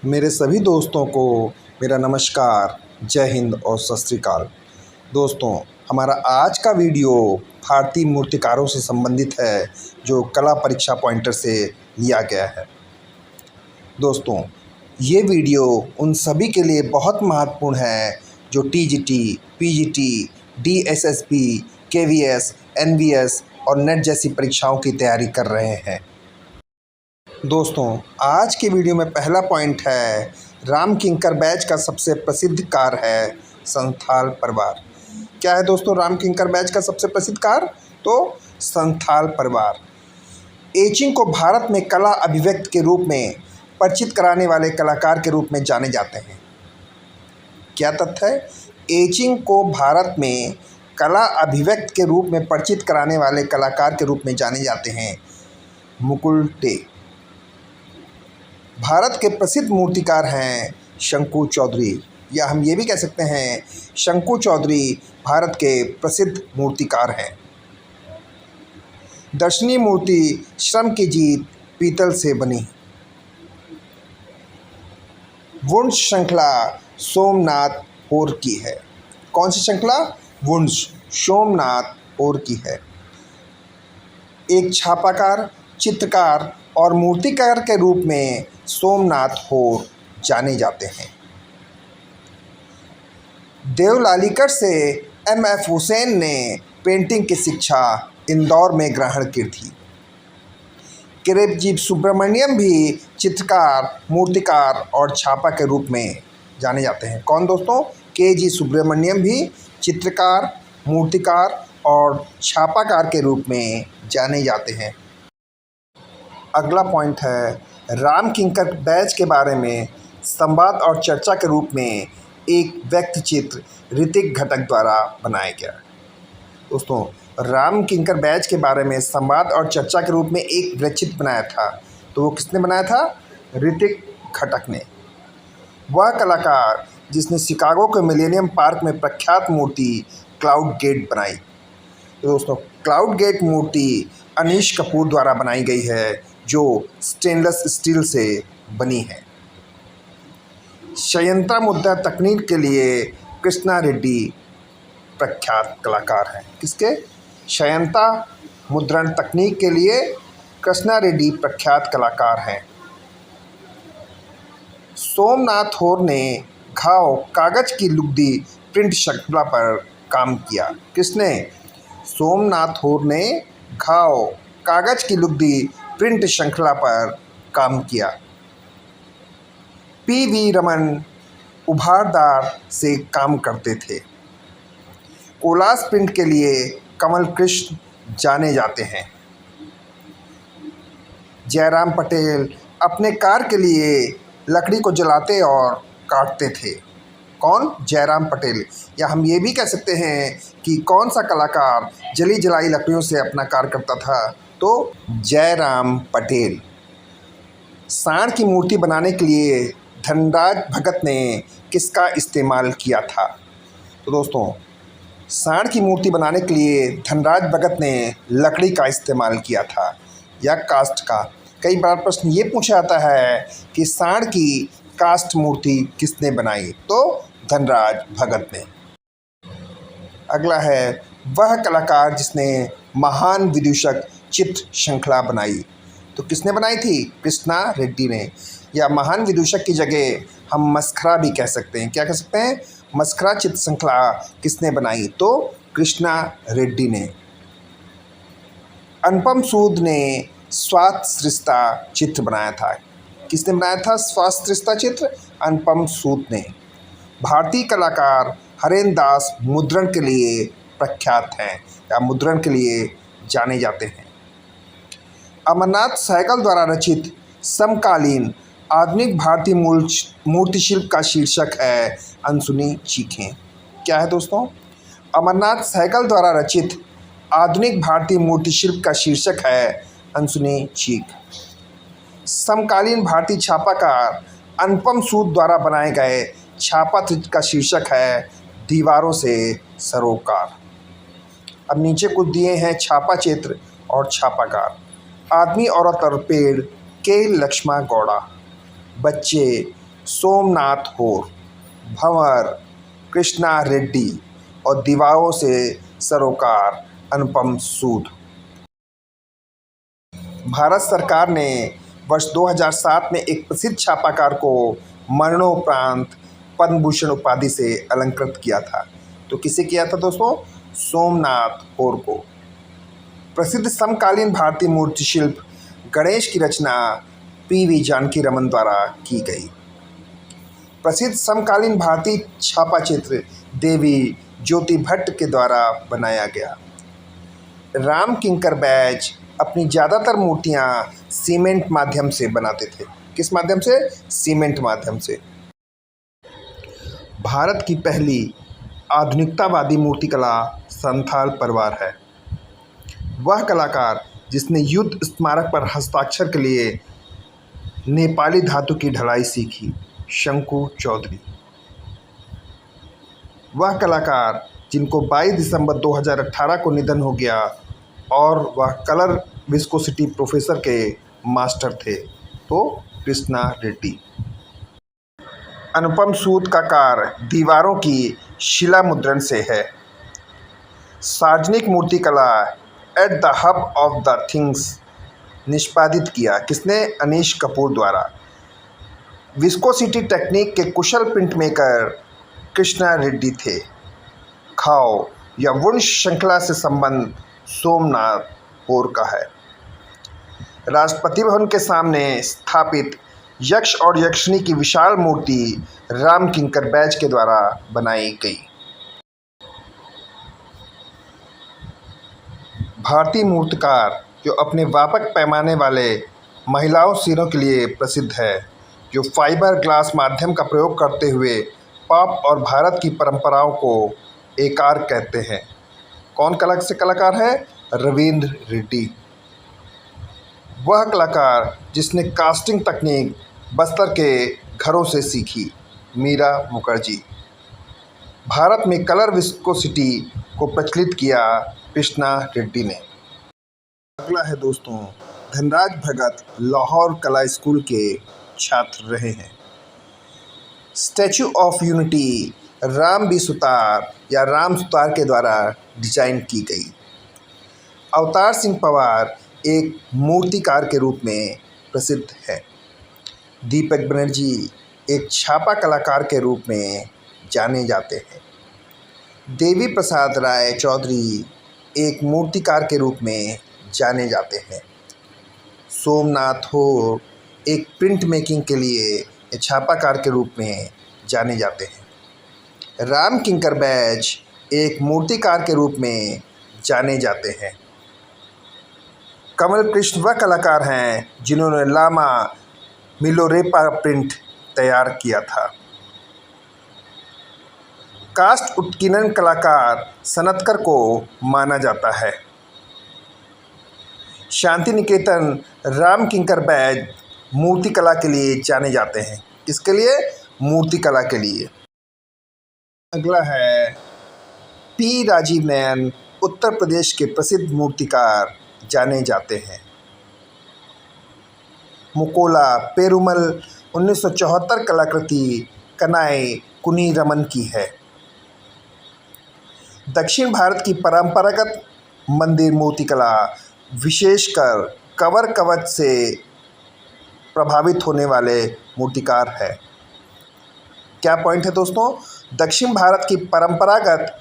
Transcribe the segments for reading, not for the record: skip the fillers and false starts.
मेरे सभी दोस्तों को मेरा नमस्कार, जय हिंद और सत श्री अकाल। दोस्तों, हमारा आज का वीडियो भारतीय मूर्तिकारों से संबंधित है, जो कला परीक्षा पॉइंटर से लिया गया है। दोस्तों, ये वीडियो उन सभी के लिए बहुत महत्वपूर्ण है जो TGT, PGT, DSSB, KVS, NVS और नेट जैसी परीक्षाओं की तैयारी कर रहे हैं। दोस्तों, आज के वीडियो में पहला पॉइंट है, राम किंकर बैच का सबसे प्रसिद्ध कार्य है संथाल परिवार। क्या है दोस्तों राम किंकर बैच का सबसे प्रसिद्ध कार्य? तो संथाल परिवार। एचिंग को भारत में कला अभिव्यक्ति के रूप में परिचित कराने वाले कलाकार के रूप में जाने जाते हैं। क्या तथ्य है? एचिंग को भारत में कला अभिव्यक्ति के रूप में परिचित कराने वाले कलाकार के रूप में जाने जाते हैं मुकुल डे। भारत के प्रसिद्ध मूर्तिकार हैं शंकु चौधरी, या हम ये भी कह सकते हैं शंकु चौधरी भारत के प्रसिद्ध मूर्तिकार हैं। दर्शनीय मूर्ति श्रम की जीत पीतल से बनी। वुंश श्रृंखला सोमनाथ होर की है। कौन सी श्रृंखला? वुंश सोमनाथ होर की है। एक छापाकार, चित्रकार और मूर्तिकार के रूप में सोमनाथ होर जाने जाते हैं। देवलालीगढ़ से एम.एफ. हुसैन ने पेंटिंग की शिक्षा इंदौर में ग्रहण की थी। किरपजी सुब्रमण्यम भी चित्रकार, मूर्तिकार और छापा के रूप में जाने जाते हैं। कौन दोस्तों? के.जी. सुब्रमण्यम भी चित्रकार, मूर्तिकार और छापाकार के रूप में जाने जाते हैं। अगला पॉइंट है, राम किंकर बैच के बारे में संवाद और चर्चा के रूप में एक व्यक्ति चित्र ऋतिक घटक द्वारा बनाया गया। दोस्तों, राम किंकर बैच के बारे में संवाद और चर्चा के रूप में एक वृत्तचित्र बनाया था, तो वो किसने बनाया था? ऋतिक घटक ने। वह कलाकार जिसने शिकागो के मिलेनियम पार्क में प्रख्यात मूर्ति क्लाउड गेट बनाई। तो दोस्तों, क्लाउड गेट मूर्ति अनीश कपूर द्वारा बनाई गई है, जो स्टेनलेस स्टील से बनी है। शयंता मुद्रा तकनीक के लिए कृष्णा रेड्डी प्रख्यात कलाकार हैं। किसके? शयंता मुद्रण तकनीक के लिए कृष्णा रेड्डी प्रख्यात कलाकार हैं। सोमनाथ होर ने घाव कागज की लुगदी प्रिंट श्रृंखला पर काम किया। किसने? सोमनाथ होर ने घाव कागज की लुगदी प्रिंट श्रृंखला पर काम किया। पी.वी. रमन उभारदार से काम करते थे। कोलास प्रिंट के लिए कमल कृष्ण जाने जाते हैं। जयराम पटेल अपने कार्य के लिए लकड़ी को जलाते और काटते थे। कौन? जयराम पटेल। या हम ये भी कह सकते हैं कि कौन सा कलाकार जली जलाई लकड़ियों से अपना कार्य करता था? तो जयराम पटेल। सांड की मूर्ति बनाने के लिए धनराज भगत ने किसका इस्तेमाल किया था? तो दोस्तों, सांड की मूर्ति बनाने के लिए धनराज भगत ने लकड़ी का इस्तेमाल किया था, या कास्ट का। कई बार प्रश्न ये पूछा जाता है कि सांड की कास्ट मूर्ति किसने बनाई? तो धनराज भगत ने। अगला है, वह कलाकार जिसने महान विदूषक चित्र श्रृंखला बनाई। तो किसने बनाई थी? कृष्णा रेड्डी ने। या महान विदूषक की जगह हम मस्खरा भी कह सकते हैं। क्या कह सकते हैं? मस्खरा चित्र श्रृंखला किसने बनाई? तो कृष्णा रेड्डी ने। अनुपम सूद ने स्वास्थ्य चित्र बनाया था। किसने बनाया था स्वास्थ्य चित्र? अनुपम सूद ने। भारतीय कलाकार हरेंद्र दास मुद्रण के लिए प्रख्यात हैं, या मुद्रण के लिए जाने जाते हैं। अमरनाथ सहगल द्वारा रचित समकालीन आधुनिक भारतीय मूर्तिशिल्प का शीर्षक है अनसुनी चीखें। क्या है दोस्तों? अमरनाथ सहगल द्वारा रचित आधुनिक भारतीय मूर्तिशिल्प का शीर्षक है अनसुनी चीख। समकालीन भारतीय छापाकार अनुपम सूद द्वारा बनाए गए छापा चित्र का शीर्षक है दीवारों से सरोकार। अब नीचे कुछ दिए हैं छापा चित्र और छापाकार। आदमी, औरत और पेड़ के लक्ष्मा गौड़ा। बच्चे सोमनाथ होर, भंवर, कृष्णा रेड्डी और दीवारों से सरोकार अनुपम सूद। भारत सरकार ने वर्ष 2007 में एक प्रसिद्ध छापाकार को मरणोपरांत पद्म भूषण उपाधि से अलंकृत किया था। तो किसे किया था दोस्तों? सोमनाथ होर को। प्रसिद्ध समकालीन भारतीय मूर्ति शिल्प गणेश की रचना पी.वी. जानकी रमन द्वारा की गई। प्रसिद्ध समकालीन भारतीय छापा चित्र देवी ज्योति भट्ट के द्वारा बनाया गया। राम किंकर बैज अपनी ज़्यादातर मूर्तियाँ सीमेंट माध्यम से बनाते थे। किस माध्यम से? सीमेंट माध्यम से। भारत की पहली आधुनिकतावादी मूर्तिकला संथाल परिवार है। वह कलाकार जिसने युद्ध स्मारक पर हस्ताक्षर के लिए नेपाली धातु की ढलाई सीखी, शंकु चौधरी। वह कलाकार जिनको 22 दिसंबर 2018 को निधन हो गया और वह कलर विस्कोसिटी प्रोफेसर के मास्टर थे, तो कृष्णा रेड्डी। अनुपम सूद का कार्य दीवारों की शिला मुद्रण से है। सार्वजनिक मूर्तिकला at the hub of the things निष्पादित किया। किसने? अनीश कपूर द्वारा। विस्कोसिटी टेक्निक के कुशल प्रिंट मेकर कृष्णा रेड्डी थे। खाओ या वंश श्रृंखला से संबंध सोमनाथ होर का है। राष्ट्रपति भवन के सामने स्थापित यक्ष और यक्षिणी की विशाल मूर्ति राम किंकर बैज के द्वारा बनाई गई। भारतीय मूर्तिकार जो अपने व्यापक पैमाने वाले महिलाओं सिरों के लिए प्रसिद्ध है, जो फाइबर ग्लास माध्यम का प्रयोग करते हुए पॉप और भारत की परंपराओं को एकार कहते हैं। कौन कलाकार है? रविंद्र रेड्डी। वह कलाकार जिसने कास्टिंग तकनीक बस्तर के घरों से सीखी, मीरा मुखर्जी। भारत में कलर विस्कोसिटी को प्रचलित किया, कृष्णा रेड्डी ने। अगला है दोस्तों, धनराज भगत लाहौर कला स्कूल के छात्र रहे हैं। Statue of Unity Ram B Sutar या राम सुतार के द्वारा डिजाइन की गई। अवतार सिंह पवार एक मूर्तिकार के रूप में प्रसिद्ध है। दीपक बनर्जी एक छापा कलाकार के रूप में जाने जाते हैं। देवी प्रसाद राय चौधरी एक मूर्तिकार के रूप में जाने जाते हैं। सोमनाथ होर एक प्रिंट मेकिंग के लिए छापाकार के रूप में जाने जाते हैं। राम किंकर बैज एक मूर्तिकार के रूप में जाने जाते हैं। कमल कृष्ण वह कलाकार हैं जिन्होंने लामा मिलोरेपा प्रिंट तैयार किया था। कास्ट उत्कीर्णन कलाकार सनतकर को माना जाता है। शांति निकेतन राम किंकर बैज मूर्तिकला के लिए जाने जाते हैं। किसके लिए? मूर्तिकला के लिए। अगला है पी राजीव नयन उत्तर प्रदेश के प्रसिद्ध मूर्तिकार जाने जाते हैं। मुकोला पेरुमल 1974 कलाकृति कनाई कुनी रमन की है। दक्षिण भारत की परंपरागत मंदिर मूर्तिकला विशेषकर कवर कवच से प्रभावित होने वाले मूर्तिकार है। क्या पॉइंट है दोस्तों? दक्षिण भारत की परंपरागत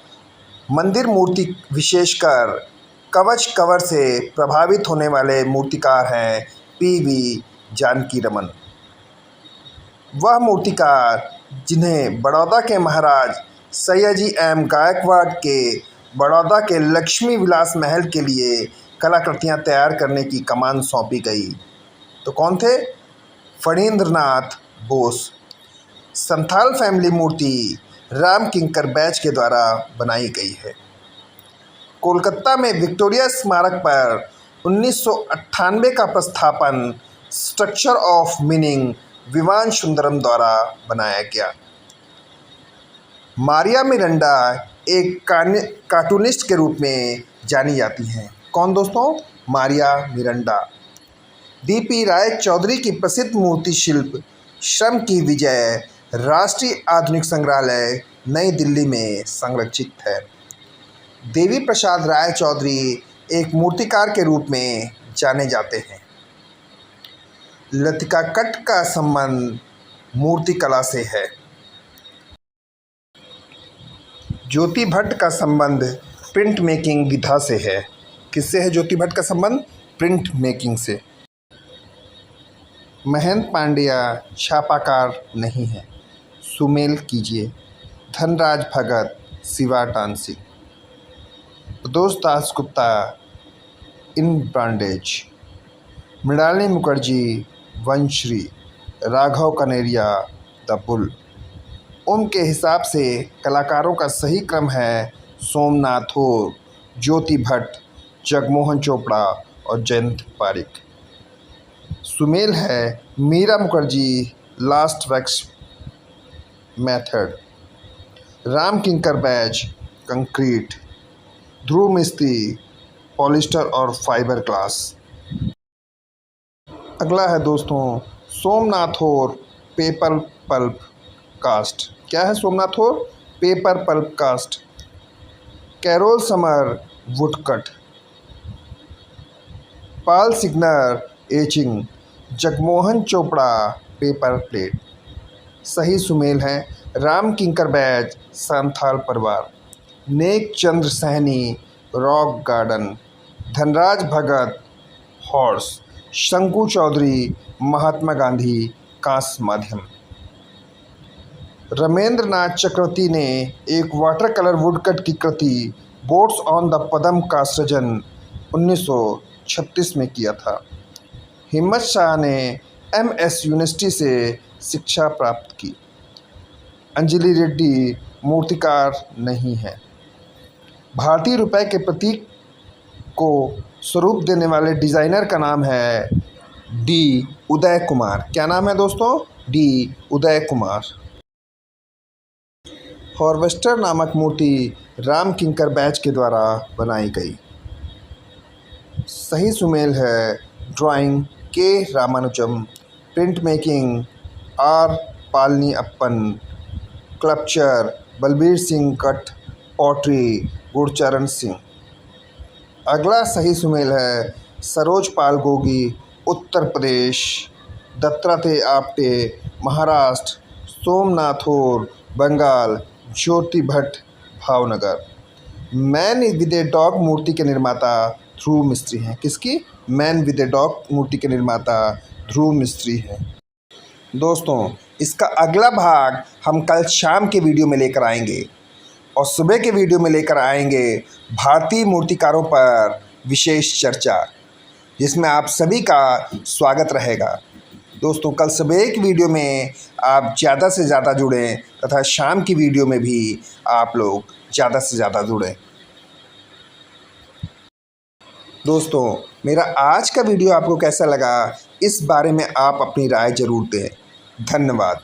मंदिर मूर्ति विशेषकर कवच कवर से प्रभावित होने वाले मूर्तिकार हैं पी.वी. जानकी रमन। वह मूर्तिकार जिन्हें बड़ौदा के महाराज सयाजी एम गायकवाड़ के बड़ौदा के लक्ष्मी विलास महल के लिए कलाकृतियां तैयार करने की कमान सौंपी गई, तो कौन थे? फणींद्रनाथ बोस। संथाल फैमिली मूर्ति राम किंकर बैज के द्वारा बनाई गई है। कोलकाता में विक्टोरिया स्मारक पर 1998 का प्रस्थापन structure of meaning Vivan Sundaram द्वारा बनाया गया। मारिया मिरांडा एक कार्टूनिस्ट के रूप में जानी जाती हैं। कौन दोस्तों? मारिया मिरांडा। डी.पी. राय चौधरी की प्रसिद्ध मूर्ति शिल्प श्रम की विजय राष्ट्रीय आधुनिक संग्रहालय नई दिल्ली में संरक्षित है। देवी प्रसाद राय चौधरी एक मूर्तिकार के रूप में जाने जाते हैं। लतिका कट्ट का संबंध मूर्तिकला से है। ज्योति भट्ट का संबंध प्रिंट मेकिंग विधा से है। किससे है ज्योति भट्ट का संबंध? प्रिंट मेकिंग से। महेंद्र पांड्या छापाकार नहीं है। सुमेल कीजिए। Dhanraj Bhagat Shiva dancing. Pradosh Dasgupta in bondage. Mrinalini Mukherjee Vanshri. Raghav Kaneria the bull. उम्र के हिसाब से कलाकारों का सही क्रम है सोमनाथ और ज्योति भट्ट, जगमोहन चोपड़ा और जयंत पारिक। सुमेल है Meera Mukherjee lost wax method. Ram Kinkar Baij concrete. Dhruva Mistry polyester और फाइबर ग्लास। अगला है दोस्तों सोमनाथ और पेपर पल्प कास्ट। क्या है सोमनाथ और paper pulp cast? Carol Summer woodcut. Paul Signer etching. Jagmohan Chopra paper plate. सही सुमेल है राम किंकर बैज संथाल परिवार। Nek Chand Saini rock garden. Dhanraj Bhagat horse. Sankho Chaudhuri Mahatma Gandhi कांस्य माध्यम। रमेंद्र नाथ चक्रवर्ती ने एक वाटर कलर वुडकट की कृति बोट्स ऑन द पदम का सृजन 1936 में किया था। हिम्मत शाह ने MS यूनिवर्सिटी से शिक्षा प्राप्त की। अंजलि रेड्डी मूर्तिकार नहीं है। भारतीय रुपए के प्रतीक को स्वरूप देने वाले डिज़ाइनर का नाम है D उदय कुमार। क्या नाम है दोस्तों? D उदय कुमार। हार्वेस्टर नामक मूर्ति राम किंकर बैज के द्वारा बनाई गई। सही सुमेल है ड्राइंग के रामानुजम। प्रिंट मेकिंग R पालनी अप्पन। क्लपचर बलबीर सिंह कट। पॉटरी गुरचरण सिंह। अगला सही सुमेल है सरोज पाल गोगी उत्तर प्रदेश। दत्तात्रेय आप्टे महाराष्ट्र। सोमनाथोर बंगाल। ज्योति Bhatt Bhavnagar. Man with a dog मूर्ति के निर्माता ध्रुव मिस्त्री हैं। किसकी? मैन विद ए डॉग मूर्ति के निर्माता ध्रुव मिस्त्री हैं। दोस्तों इसका अगला भाग हम कल शाम के वीडियो में लेकर आएंगे और सुबह के वीडियो में लेकर आएंगे भारतीय मूर्तिकारों पर विशेष चर्चा, जिसमें आप सभी का स्वागत रहेगा। दोस्तों कल सुबह की वीडियो में आप ज़्यादा से ज़्यादा जुड़ें तथा शाम की वीडियो में भी आप लोग ज़्यादा से ज़्यादा जुड़ें। दोस्तों मेरा आज का वीडियो आपको कैसा लगा, इस बारे में आप अपनी राय ज़रूर दें। धन्यवाद।